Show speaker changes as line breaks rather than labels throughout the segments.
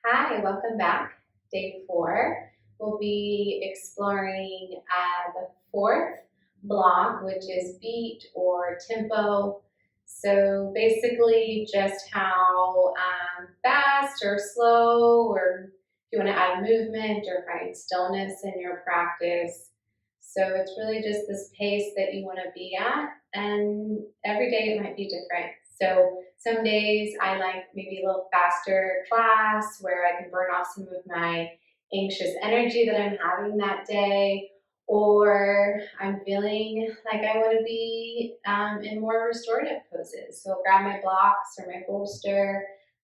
Hi, welcome back. Day 4. We'll be exploring the fourth block, which is beat or tempo. So basically just how fast or slow, or if you want to add movement or find stillness in your practice. So it's really just this pace that you want to be at, and every day it might be different. So some days I like maybe a little faster class where I can burn off some of my anxious energy that I'm having that day, or I'm feeling like I want to be in more restorative poses. So I'll grab my blocks or my bolster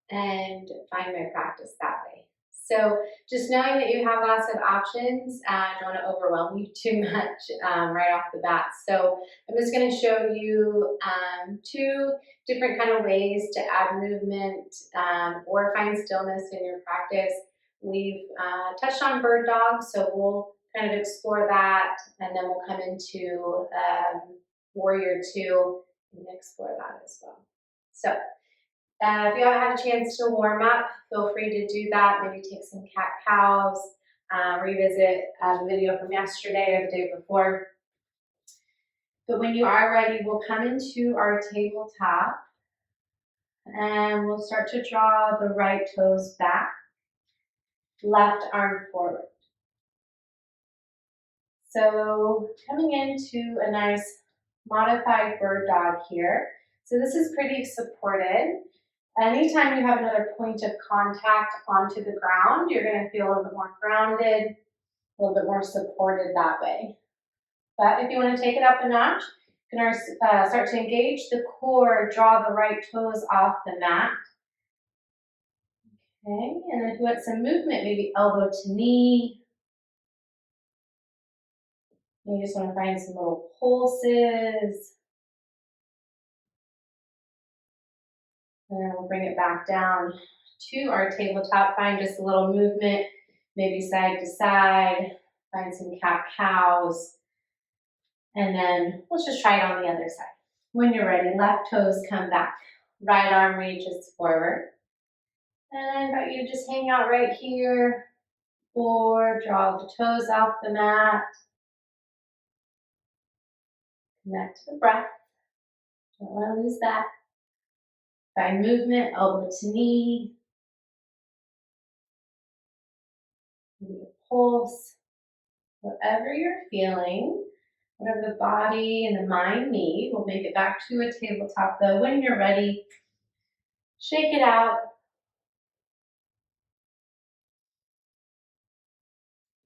and find my practice that way. So just knowing that you have lots of options, I don't want to overwhelm you too much right off the bat. So I'm just going to show you two different kind of ways to add movement or find stillness in your practice. We've touched on bird dog, so we'll kind of explore that, and then we'll come into warrior 2 and explore that as well. So if you haven't had a chance to warm up, feel free to do that. Maybe take some cat-cows, revisit the video from yesterday or the day before. But when you are ready, we'll come into our tabletop and we'll start to draw the right toes back, left arm forward. So coming into a nice modified bird dog here. So this is pretty supported. Anytime you have another point of contact onto the ground, you're going to feel a little bit more grounded, a little bit more supported that way. But if you want to take it up a notch, you can start to engage the core, draw the right toes off the mat. Okay, and if you want some movement, maybe elbow to knee. You just want to find some little pulses. And then we'll bring it back down to our tabletop. Find just a little movement, maybe side to side. Find some cat-cows. And then let's just try it on the other side. When you're ready, left toes come back. Right arm reaches forward. And I invite you to just hang out right here or draw the toes off the mat. Connect to the breath. Don't want to lose that. Find movement, elbow to knee. Maybe a pulse. Whatever you're feeling, whatever the body and the mind need. We'll make it back to a tabletop though. When you're ready, shake it out.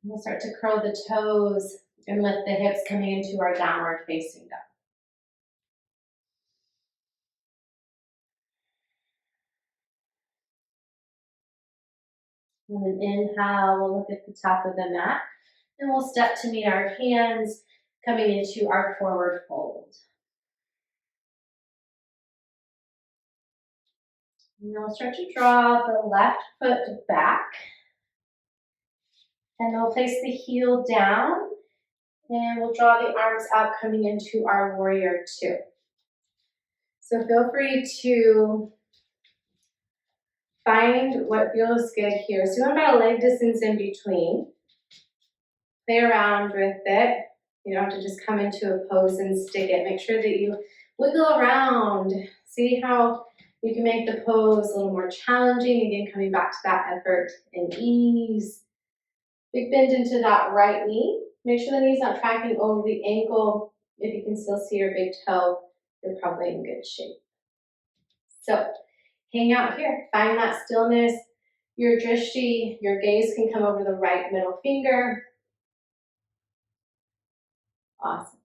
We'll start to curl the toes and lift the hips, coming into our downward facing dog. And then inhale, we'll look at the top of the mat, and we'll step to meet our hands, coming into our forward fold. And now we'll start to draw the left foot back, and we'll place the heel down, and we'll draw the arms out, coming into our warrior 2. So feel free to find what feels good here. So you want about a leg distance in between. Play around with it. You don't have to just come into a pose and stick it. Make sure that you wiggle around. See how you can make the pose a little more challenging. Again, coming back to that effort and ease. Big bend into that right knee. Make sure the knee's not tracking over the ankle. If you can still see your big toe, you're probably in good shape. So hang out here. Find that stillness. Your drishti, your gaze can come over the right middle finger. Awesome.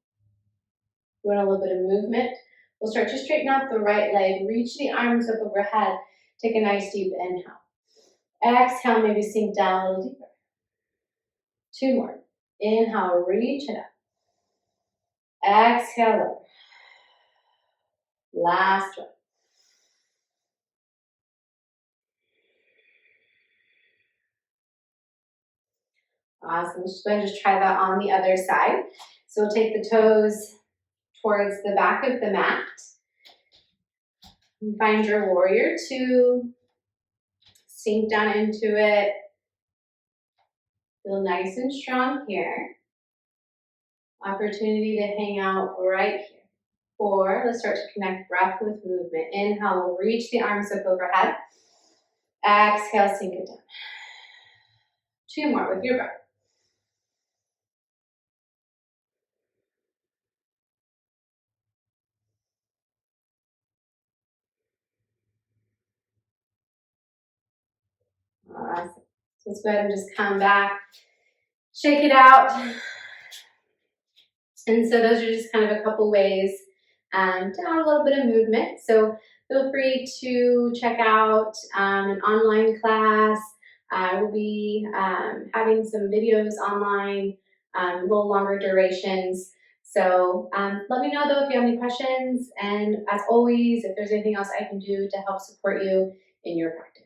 You want a little bit of movement? We'll start to straighten out the right leg. Reach the arms up overhead. Take a nice deep inhale. Exhale, maybe sink down a little deeper. 2 more. Inhale, reach it up. Exhale up. Last one. Awesome. Just go ahead and just try that on the other side. So we'll take the toes towards the back of the mat. And find your warrior 2. sink down into it. Feel nice and strong here. Opportunity to hang out right here. 4, let's start to connect breath with movement. Inhale, we'll reach the arms up overhead. Exhale, sink it down. 2 more with your breath. Awesome. So let's go ahead and just come back, shake it out. And so those are just kind of a couple ways to add a little bit of movement. So feel free to check out an online class. We'll be having some videos online, a little longer durations. So let me know though if you have any questions. And as always, if there's anything else I can do to help support you in your practice.